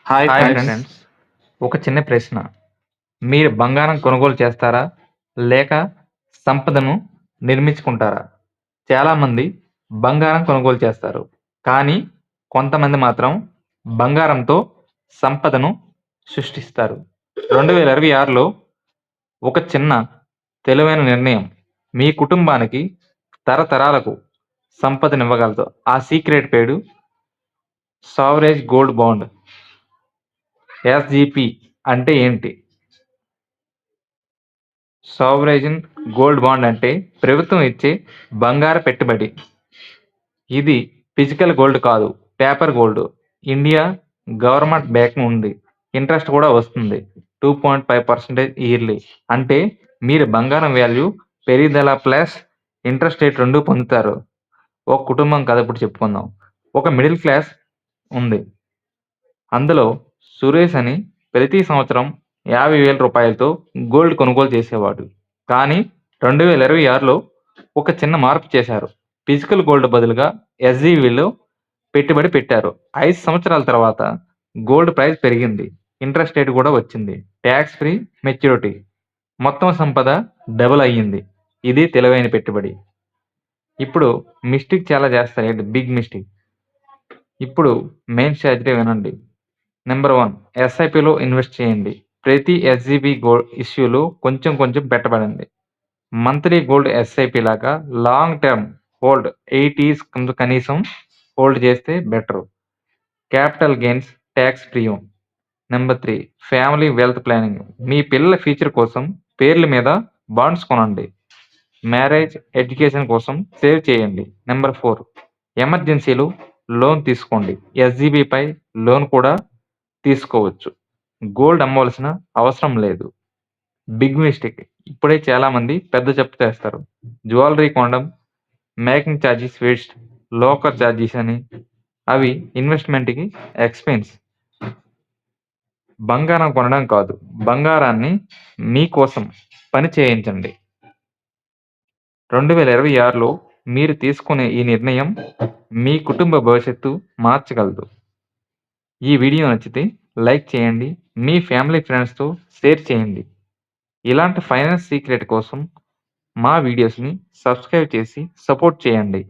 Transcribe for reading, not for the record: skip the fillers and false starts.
Hi hi friends. Friends, ఒక చిన్న ప్రశ్న. మీరు బంగారం కొనుగోలు చేస్తారా? లేక సంపదను నిర్మించుకుంటారా? చాలామంది బంగారం కొనుగోలు చేస్తారు. కానీ కొంతమంది మాత్రం బంగారంతో సంపదను సృష్టిస్తారు. 2026లో ఒక చిన్న తెలివైన నిర్ణయం మీ కుటుంబానికి తరతరాలకు సంపదనివ్వగలదు. ఆ సీక్రెట్ పేరు సావరేజ్ గోల్డ్ బాండ్. ఎస్జీపీ అంటే ఏంటి? సావరేజిన్ గోల్డ్ బాండ్ అంటే ప్రభుత్వం ఇచ్చే బంగారు పెట్టుబడి. ఇది ఫిజికల్ గోల్డ్ కాదు, paper gold. India government back ఉంది. ఇంట్రెస్ట్ కూడా వస్తుంది, 2.5% ఇయర్లీ. అంటే మీరు బంగారం వాల్యూ పెరుగుదల ప్లస్ ఇంట్రెస్ట్ రేట్ రెండు పొందుతారు. ఒక కుటుంబం కథ ఇప్పుడు చెప్పుకుందాం. ఒక మిడిల్ క్లాస్ ఉంది. అందులో సురేష్ అని ప్రతి సంవత్సరం 50,000 రూపాయలతో గోల్డ్ కొనుగోలు చేసేవాడు. కానీ 2026లో ఒక చిన్న మార్పు చేశారు. ఫిజికల్ గోల్డ్ బదులుగా ఎస్జీవీలో పెట్టుబడి పెట్టారు. 5 సంవత్సరాల తర్వాత గోల్డ్ ప్రైస్ పెరిగింది, ఇంట్రెస్ట్ రేట్ కూడా వచ్చింది, ట్యాక్స్ ఫ్రీ మెచ్యూరిటీ, మొత్తం సంపద డబుల్ అయ్యింది. ఇది తెలివైన పెట్టుబడి. ఇప్పుడు మిస్టేక్ చాలా చేస్తారు, ఏంటి బిగ్ మిస్టేక్. ఇప్పుడు మెయిన్ స్ట్రాటజీ వినండి. నెంబర్ 1, ఎస్ఐపిలో ఇన్వెస్ట్ చేయండి. ప్రతి ఎస్జీబీ గోల్డ్ ఇష్యూలో కొంచెం కొంచెం పెట్టబడింది. మంత్లీ గోల్డ్ ఎస్ఐపి లాగా లాంగ్ టర్మ్ హోల్డ్ 8 ఇయర్స్ కనీసం హోల్డ్ చేస్తే better. Capital gains tax free. Number 3, family wealth planning. మీ పిల్లల ఫ్యూచర్ కోసం పేర్ల మీద బాండ్స్ కొనండి. మ్యారేజ్, ఎడ్యుకేషన్ కోసం సేవ్ చేయండి. నెంబర్ 4, ఎమర్జెన్సీలో లోన్ తీసుకోండి. ఎస్జీబీపై లోన్ కూడా తీసుకోవచ్చు. గోల్డ్ అమ్మవలసిన అవసరం లేదు. Big mistake. ఇప్పుడే చాలా మంది పెద్ద తప్పు చేస్తారు. జ్యువెలరీ కొనడం, making charges waste, locker charges అని. అవి ఇన్వెస్ట్మెంట్కి ఎక్స్పెన్స్. బంగారం కొనడం కాదు, బంగారాన్ని మీకోసం పని చేయించండి. 2026లో మీరు తీసుకునే ఈ నిర్ణయం మీ కుటుంబ భవిష్యత్తు మార్చగలదు. ఈ వీడియో నచ్చితే లైక్ చేయండి, మీ ఫ్యామిలీ ఫ్రెండ్స్తో షేర్ చేయండి. ఇలాంటి ఫైనాన్స్ సీక్రెట్ కోసం మా వీడియోస్ని సబ్స్క్రైబ్ చేసి సపోర్ట్ చేయండి.